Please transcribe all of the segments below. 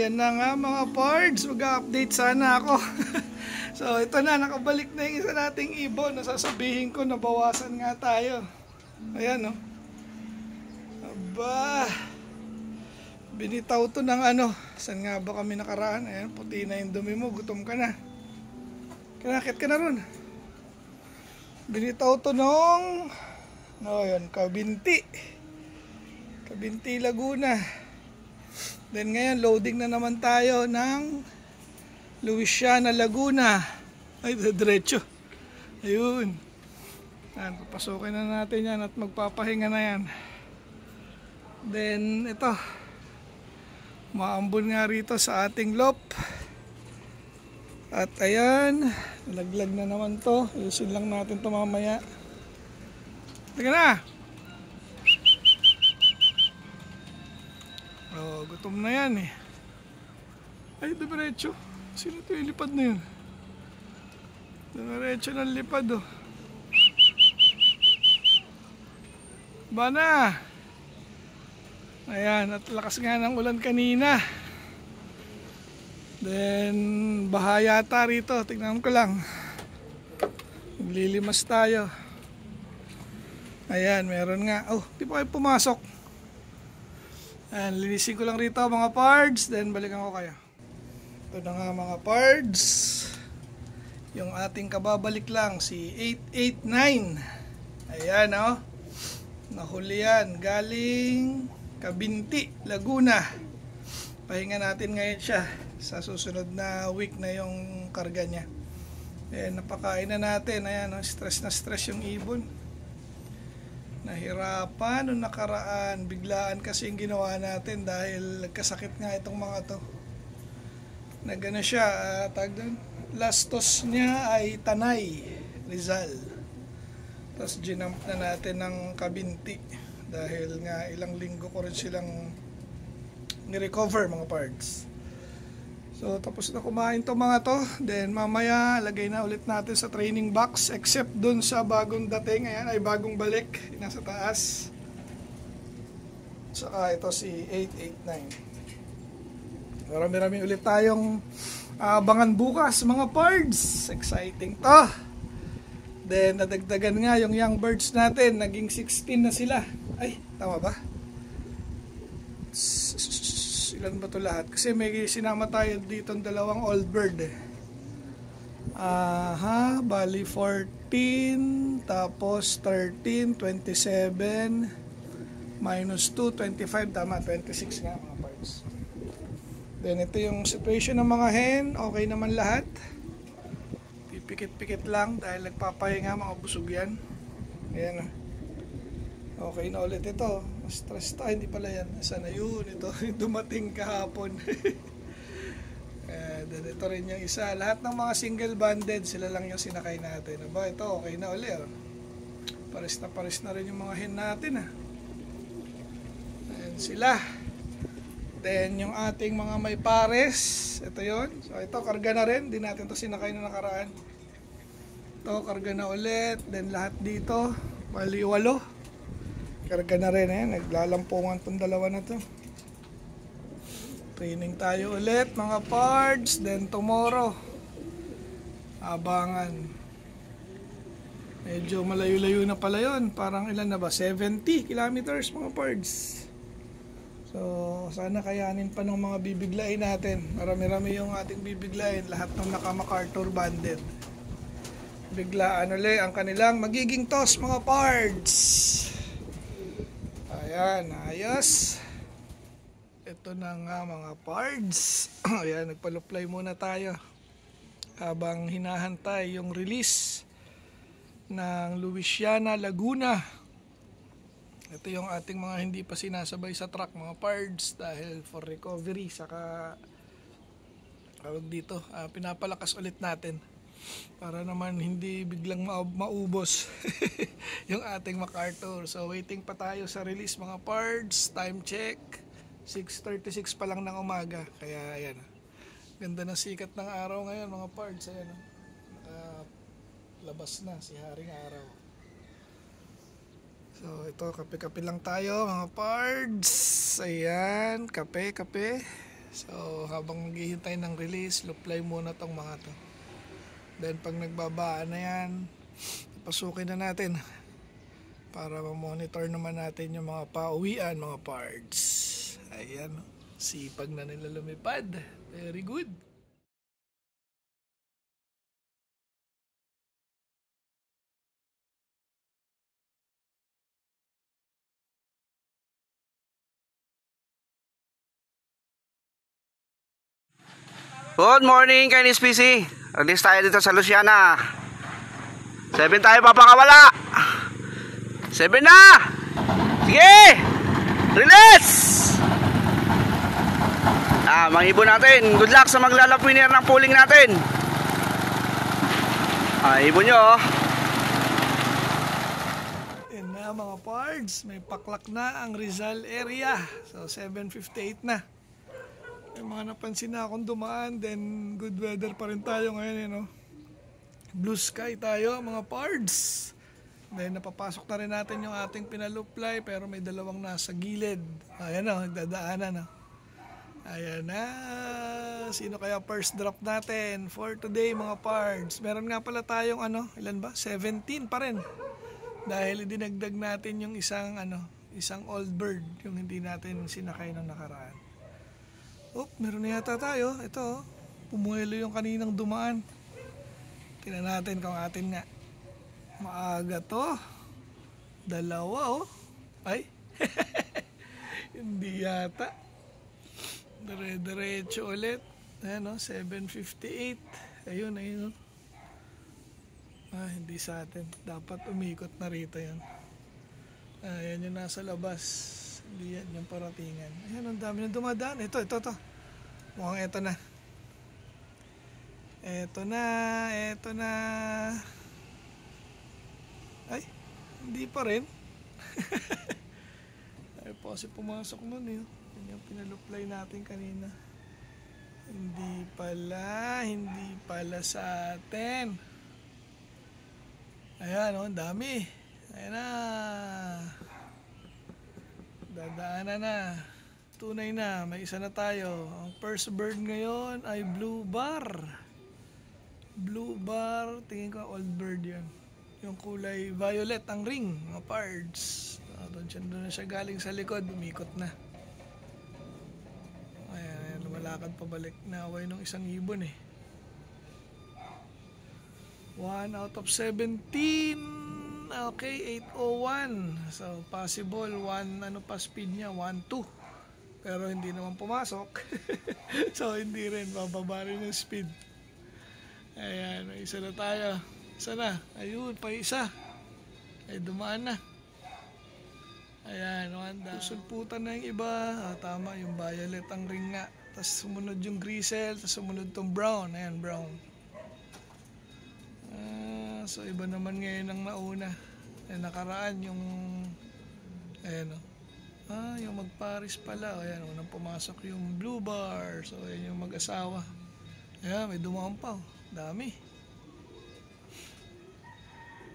Ayan na nga mga pards, mag-update sana ako. So ito na, nakabalik na yung isa nating ibon. Nasasabihin ko, nabawasan nga tayo. Ayan o. Aba, binitaw to ng ano. Saan nga ba kami nakaraan? Ayan, puti na yung dumi mo, gutom ka na. Kinakit ka na ron. Binitaw to nung yun, Kabinti Laguna. Then ngayon loading na naman tayo ng Louisiana, Laguna. Ay, diretso. Ayun. Yan, papasukin na natin yan at magpapahinga na yan. Then ito, maambon nga rito sa ating lop. At ayan, laglag na naman to. Ayusin lang natin to mamaya. Teka na. Oh, gutom na yan eh. Ay, diretso. Sino ito yung lipad na yun? Diretso ng lipad oh. Bana. Ayan, at lakas nga ng ulan kanina. Then, baha yata rito. Tignan ko lang. Maglilimas tayo. Ayan, meron nga. Oh, di pa kayo pumasok. Ayan, linisin ko lang rito mga pards. Then, balikan ko kayo. Ito na nga mga pards. Yung ating kababalik lang, si 889. Ayan, oh. Nahuli yan. Galing Kabinti, Laguna. Pahinga natin ngayon siya. Sa susunod na week na yung karga niya. Ayan, napakain na natin. Ayan, oh, stress na stress yung ibon. Nahirapan nung nakaraan. Biglaan kasi yung ginawa natin dahil nagkasakit nga itong mga to. Nagano siya, tag doon. Last toss niya ay Tanay, Rizal. Tapos ginamp na natin ng Kabinti. Dahil nga ilang linggo ko rin silang ni-recover mga parts. So tapos na kumain to mga to. Then mamaya lagay na ulit natin sa training box. Except dun sa bagong dating. Ayan ay bagong balik. Nasa taas. Saka ito si 889. Marami-rami ulit tayong abangan bukas mga birds. Exciting to. Then nadagdagan nga yung young birds natin. Naging 16 na sila. Ay tama ba? Ilan ba ito lahat? Kasi may sinama tayo dito ng dalawang old bird eh. Aha, bali 14, tapos 13, 27, minus 2, 25, tama, 26 nga mga parts. Then ito yung situation ng mga hen, okay naman lahat. Pipikit-pikit lang dahil nagpapahinga, mga busog yan. Ayan. Okay na ulit ito. Stress tayo, hindi pala yan. Sana yun, ito dumating kahapon. Then ito rin yung isa. Lahat ng mga single banded, sila lang yung sinakay natin. Aba, ito okay na ulit. Oh. Pares na rin yung mga hen natin. Ah. Ayan sila. Then yung ating mga may pares, ito yun. So ito, karga na rin. Hindi natin ito sinakay na nakaraan. Ito, karga na ulit. Then lahat dito, bali 8. Karga na rin eh, naglalampungan tong dalawa na to. Training tayo ulit mga pards. Then tomorrow abangan. Medyo malayo-layo na pala yun. Parang ilan na ba? 70 kilometers mga pards. So sana kayanin pa ng mga bibiglain natin. Marami-rami yung ating bibiglain. Lahat ng naka-MacArthur banded. Biglaan ulit ang kanilang magiging toss mga pards. Ayan, ayos. Ito na nga mga pards. Ayan, nagpaluplay muna tayo habang hinahantay yung release ng Louisiana, Laguna. Ito yung ating mga hindi pa sinasabay sa truck mga pards dahil for recovery. Saka tawag dito, pinapalakas ulit natin para naman hindi biglang maubos yung ating MacArthur. So waiting pa tayo sa release mga pards. Time check 6:36 pa lang ng umaga. Kaya ayan, ganda ng sikat ng araw ngayon mga pards. Ayan, labas na si Haring Araw. So ito, kape-kape lang tayo mga pards. Ayan, kape. So habang naghihintay ng release, luply muna tong mga to. Then pag nagbabaan na yan, pasukin na natin para ma-monitor naman natin yung mga pauwian, mga parts. Ayan, sipag na nila lumipad. Very good. Good morning, Kainis PC. Release tayo dito sa Luciana. 7 tayo papakawala. 7 na. Sige. Release. Mga ibon natin. Good luck sa maglalap winner ng pooling natin. Ibon nyo. Yan na mga parts. May paklak na ang Rizal area. So 7:58 na. May mga napansin na akong dumaan, then good weather pa rin tayo ngayon, Blue sky tayo mga pards. Then napapasok na rin natin yung ating pinaluplay, pero may dalawang nasa gilid. Ayan nagdadaanan. Ayan na. Sino kaya first drop natin for today mga pards? Meron nga pala tayong ilan ba? 17 pa rin. Dahil dinagdag natin yung isang old bird, yung hindi natin sinakay nung nakaraan. Meron na yata tayo. Ito, pumuelo yung kaninang dumaan. Tingnan natin kung atin nga. Maaga to. Dalawa, Ay. Hindi yata. Dire-diretso ulit. Ayan, 7:58. Ayun. Hindi sa atin. Dapat umikot na rito yan. Ayan yung nasa labas. Hindi yan yung paratingan. Ayan, ang dami na dumadaan. Ito. Mukhang ito na. Ito na. Ay, hindi pa rin. Ay, kasi pumasok nun Yan yung pinaluplay natin kanina. Hindi pala sa atin. Ayan, ang dami. Ayan na. Dadaanan na. Tunay na, may isa na tayo. Ang first bird ngayon ay blue bar. Blue bar, tingin ko old bird yan. Yung kulay violet ang ring, mga pards. Doon na siya galing sa likod, umikot na. Ayan, lumalakad pabalik. Naaway ng isang ibon 1 out of 17. Okay, 801. So possible 1 speed niya 1-2. Pero hindi naman pumasok. So hindi rin bababa rin yung speed. Ayan, may isa na tayo. Isa na. Ayun, pa isa. Ay dumaan na. Ayan, susulputan na yung iba. Tama, yung violet ang ring nga. Tapos sumunod yung grisel, tapos sumunod tong brown. Ayan, brown. So iba naman ngayon ang nauna. Nakaraan yung yung magparis pala. Ayan, unang pumasok yung blue bar. So ayan yung mag-asawa. Ayan, may dumaan pa. Dami.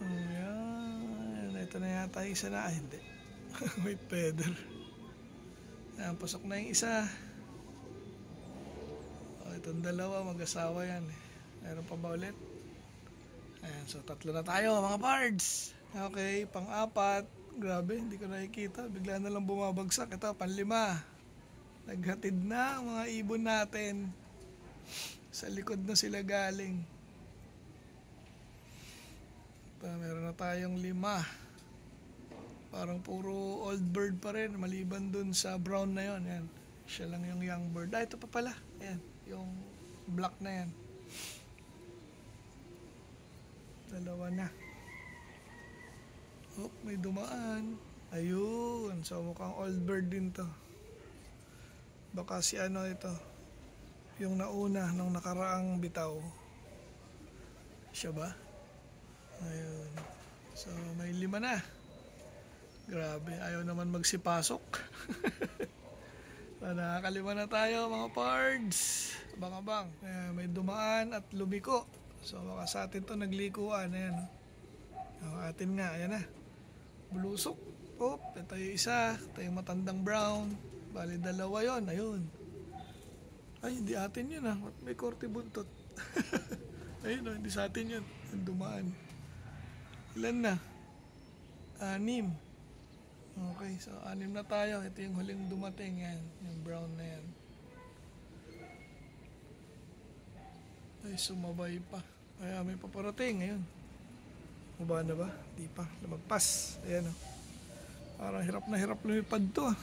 Ayan, ito na yata isa na. Hindi. Wait, feather. Ayan, pasok na yung isa. Itong dalawa, mag-asawa yan. Meron pa ba ulit? Ayan, so 3 na tayo mga pards. Okay, pang-4. Grabe, hindi ko nakikita. Bigla na lang bumabagsak. Ito, pang-5. Naghatid na ang mga ibon natin. Sa likod na sila galing. Meron na tayong 5. Parang puro old bird pa rin. Maliban dun sa brown na yon. Ayan, siya lang yung young bird. Ito pa pala. Ayan, yung black na yan. 2 na. May dumaan. Ayun. So mukhang old bird din to. Baka si ito. Yung nauna nung nakaraang bitaw. Siya ba? Ayun. So may 5 na. Grabe. Ayaw naman magsipasok. So, nakakalima na tayo mga pards. Abang-abang. May dumaan at lumiko. So baka sa atin to naglikuan. Ayan. Atin nga. Ayan na. Bulusok. Ito yung isa. Ito yung matandang brown. Bali 2 yon. Ayun. Ay, hindi atin yun ah. May korte buntot. Ayun oh, hindi sa atin yun. Ang dumaan. Ilan na? 6. Okay, so 6 na tayo. Ito yung huling dumating yan. Yung brown na yan. Ay, sumabay pa. Ay, may paparating ngayon. Maba na ba? Di pa. Lumagpas. Ayan o. Parang hirap na hirap lumipad to ah.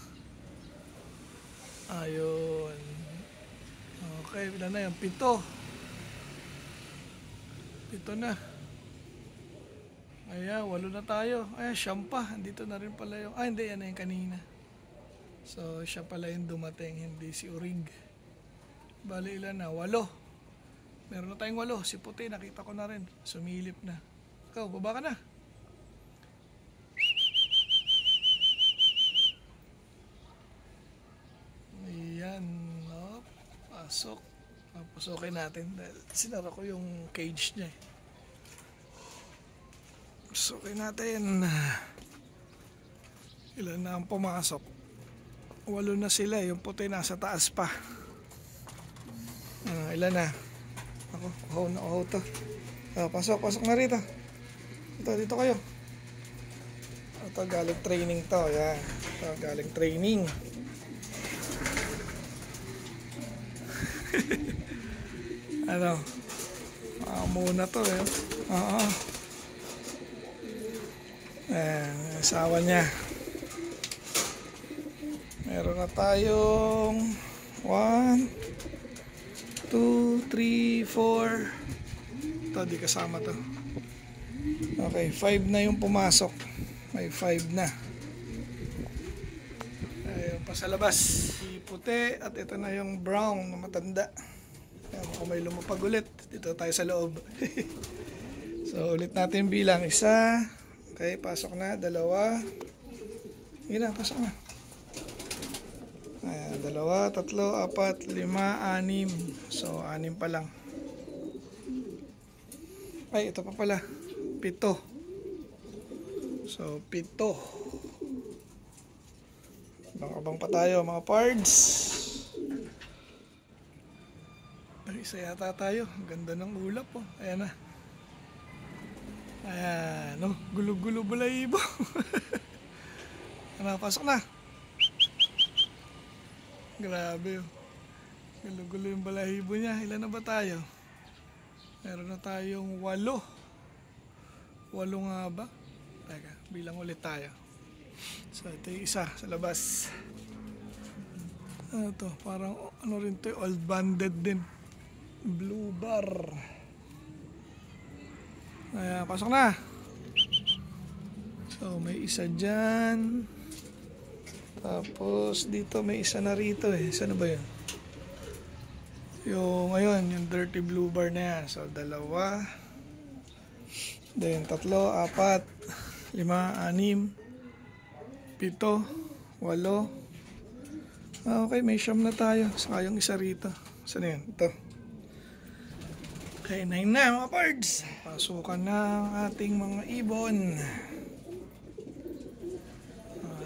Ayun. Okay, ilan na yan? 7. 7 na. Ayan, 8 na tayo. Ayan, siyam pa. Andito na rin pala yung... Ah, hindi. Yan na yung kanina. So, siya pala yung dumating. Hindi si Urig. Bali, ilan na? 8. Meron na tayong 8. Si Puti, nakita ko na rin. Sumilip na. Ikaw, baba ka na. Ayan. No? Pasok. Papasokin natin. Dahil sinara ko yung cage niya eh. Pasokin natin. Ilan na ang pumasok? 8 na sila. Yung Puti nasa taas pa. Ilan na? Ako, uhaw to. Pasok na rito. Dito kayo. Ito, galing training to. Yan. Ito, galing training. Ano? Muna to eh. Oo. Ayan, asawa niya. Meron na tayong 1, 2, 3, 4. Ito, di kasama to. Okay, 5 na yung pumasok. May 5 na. Ayun, pa sa labas. Si Puti at ito na yung brown na matanda. Ayan, kung may lumapag ulit, dito tayo sa loob. So, ulit natin bilang. 1. Okay, pasok na. 2. Yun na, pasok na. Ayan, 2, 3, 4, 5, 6. So, 6 pa lang. Ay, ito pa pala. 7. So, 7. Abang pa tayo mga pards. Ay, isa yata tayo. Ang ganda ng ulap oh. Ayan na. Ayan, no? Gulo-gulo balahibo. Ano, pasok na. Grabe oh. Gulo-gulo yung balahibo niya. Ilan na ba tayo? Meron na tayong 8. 8 nga ba? Teka, bilang ulit tayo. So, ito yung isa sa labas. Ano to? Parang ano rin to, old banded din. Blue bar. Ayan, pasok na. So, may isa dyan. Tapos, dito may isa na rito eh. Saan ba yun? Yung, ngayon, yung dirty blue bar na yan. So, 2. Then, 3, 4, 5, 6, 7, 8. 8. Okay, may siyam na tayo. Saka yung isa rito. Saan yun? Ito. Okay, 9 na mga pards. Pasukan na ang ating mga ibon.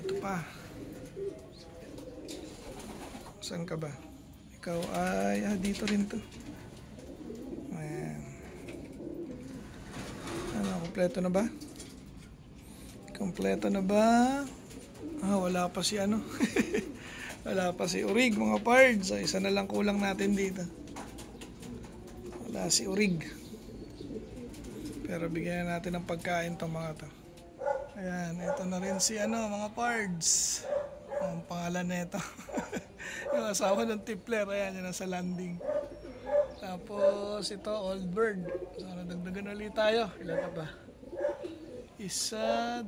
Ito pa. Saan ka ba? Ikaw ay dito rin to. Ayan. Ano, kompleto na ba? Kompleto na ba? Wala pa si ano. Wala pa si Urig mga pards. So, isa na lang kulang natin dito. Wala si Urig. Pero bigyan natin ng pagkain tong mga to. Ayan, ito na rin si ano mga pards. Ang pangalan na ito. Yung asawa ng tipler. Ayan, yun nasa landing. Tapos ito, old bird. So, nadagdagan ulit tayo. Ilan ka ba? 1, 2.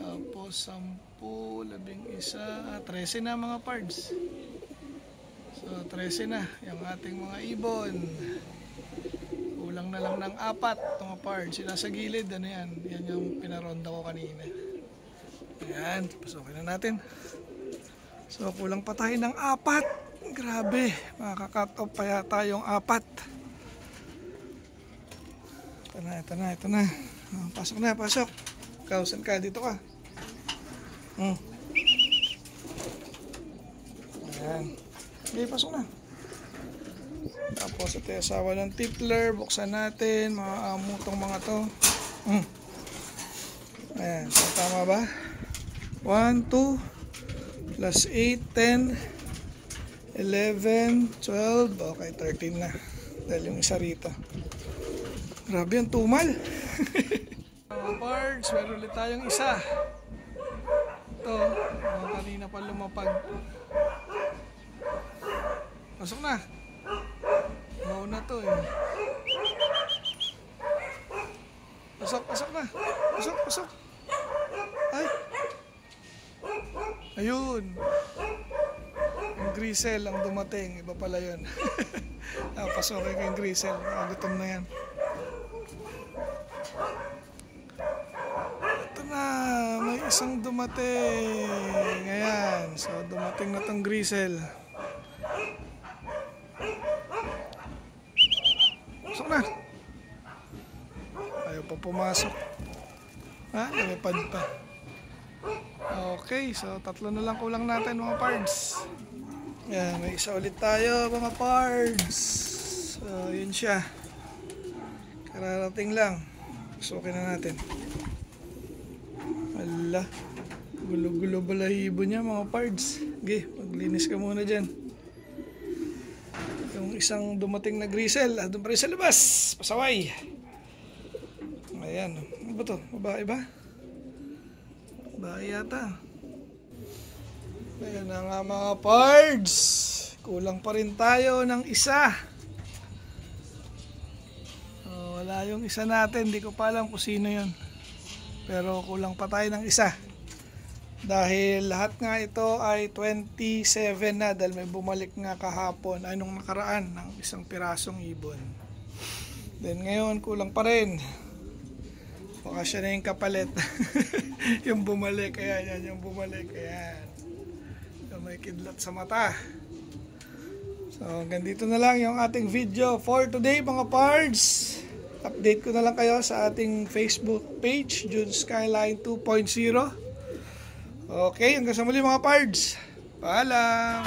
Tapos 10, 11, 13 na mga pards. So 13 na yung ating mga ibon. Kulang na lang ng 4 mga pards. Sila sa gilid, ano yan? Yan yung pinaronda ko kanina. Ayan, pasukin na natin. So kulang pa tayo ng 4. Grabe, makaka-cut off pa yata yung 4. Ito na. Pasok na, pasok. Ikaw, saan ka? Dito ka. Ayan. Okay, pasok na. Tapos ito yung asawa ng tippler. Buksan natin. Mga amutong mga to. Ayan. So, tama ba? 1, 2, plus 8, 10, 11, 12. Okay, 13 na. Dahil yung isa rito. Grabe ang tumal. Mga parts, meron ulit tayong isa. Ito, kanina pa lumapag. Pasok na. Mauna to eh. Pasok na. Pasok. Ay. Ayun. Yung grisel ang dumating. Iba pala yun. Pasokin ko yung grisel. Gutom na yan. May isang dumating. Ayan. So, dumating na tong grisel. Pasok na. Ayaw pa pumasok. Lumipad pa. Okay. So, 3 na lang kulang natin mga pards. Ayan. May isa ulit tayo mga pards. So, yun siya. Kararating lang. Pasukin na natin. Ala, gulo-gulo balahibo niya mga pards. Okay, maglinis ka muna dyan. Yung isang dumating na grisel, doon pa rin sa labas. Pasaway. Ayan, ano ba to? Babae ba? Babae yata. Ayan na nga mga pards. Kulang pa rin tayo ng isa. Wala yung isa natin, hindi ko pa alam kung sino yun. Pero kulang pa tayo ng isa. Dahil lahat nga ito ay 27 na dahil may bumalik nga kahapon ay nung nakaraan ng isang pirasong ibon. Then ngayon kulang pa rin. Baka siya na yung kapalit. Yung bumalik. Ayan, yung bumalik. Ayan. Yung may kidlat sa mata. So hanggang dito na lang yung ating video for today mga pards. Update ko na lang kayo sa ating Facebook page, June Skyline 2.0. Okay, hanggang sa muli mga pards. Paalam!